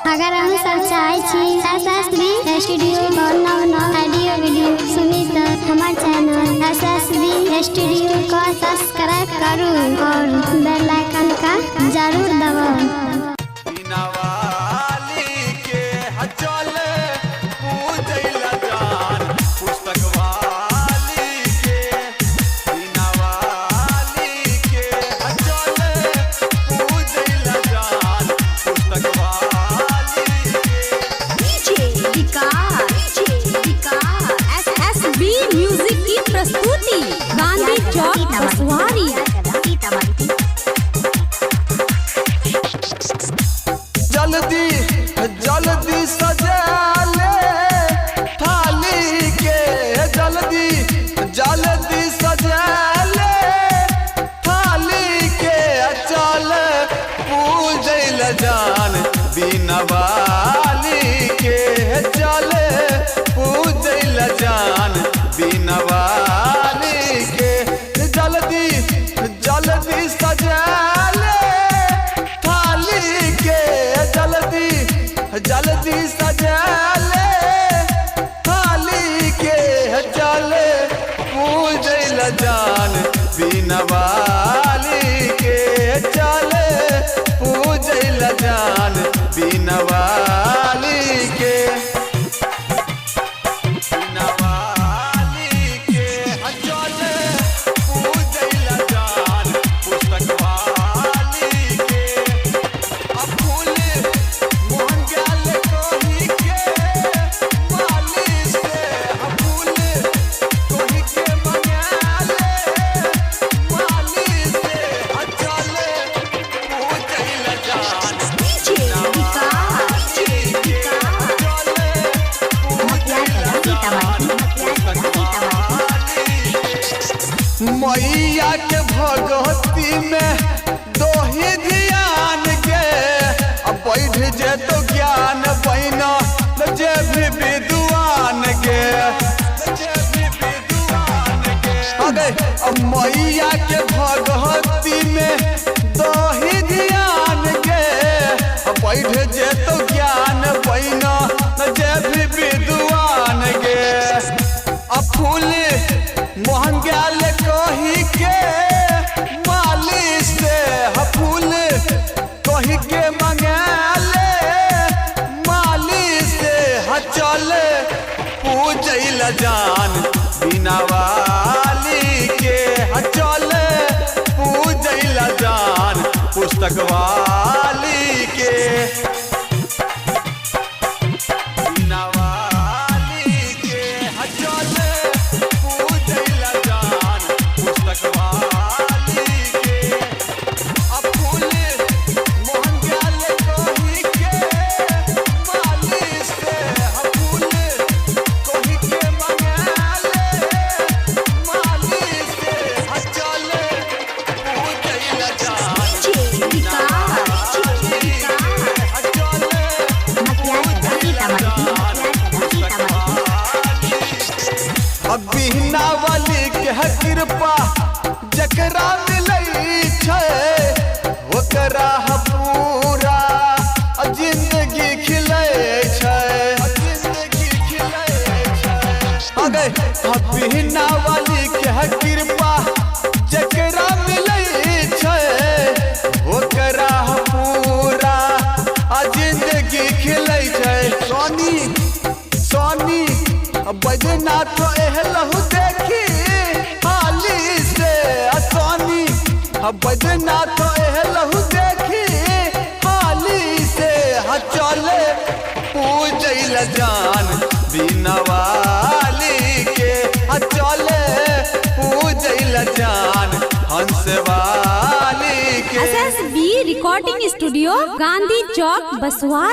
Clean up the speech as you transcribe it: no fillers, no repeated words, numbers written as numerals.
अगर हम सब चाहे छी SSB स्टूडियो और नव ऑडियो वीडियो सुनी तो हमारे चैनल SSB स्टूडियो को सब्सक्राइब करूँ और बेल आइकन का जरूर दबाओ। प्रस्तुति गांधी चौक बसवारी। जल्दी जल्दी सजा ले थाली के, जल्दी जल्दी सजा ले थाली के, चल पूजल जान बिना वाली के, चल पूजल जान बिना वाली के, जल्दी जल्दी सजा ले थाली के, जल्दी जल्दी सजा ले थाली के, चल पूजल जान बिना वाली के, चल पूजल जान बिना वाली के। मैया के भगवती में दोही ध्यान के, बैठ जे तो ज्ञान बना जे भी विद्वान के, मैया के भगवती में दोही ध्यान के, बैठ जे तो ज्ञान बना जे भी विद्वान के, फूल महंगाल कही के माली से, फूल कही के मंगाले माली से, चल पूजल जान बिना वाली के, चल पूजल जान पुस्तक वाली के। बिना वाली के कृपा जकरा मिलई छै, ओकरा पूरा जिंदगी खिलै छै, बिना वाली के कृपा जकरा मिलई छै, ओकरा पूरा जिंदगी खिलै छै। सोनी सोनी बजना तो एहलहु देखी हाली से, सोनी बजना तो एहलहु देखी हाली से, चल पूजल जान बिना वाली के, चल पूजल जान हंस वाली के। SSB रिकॉर्डिंग स्टूडियो गांधी चौक बसवारी।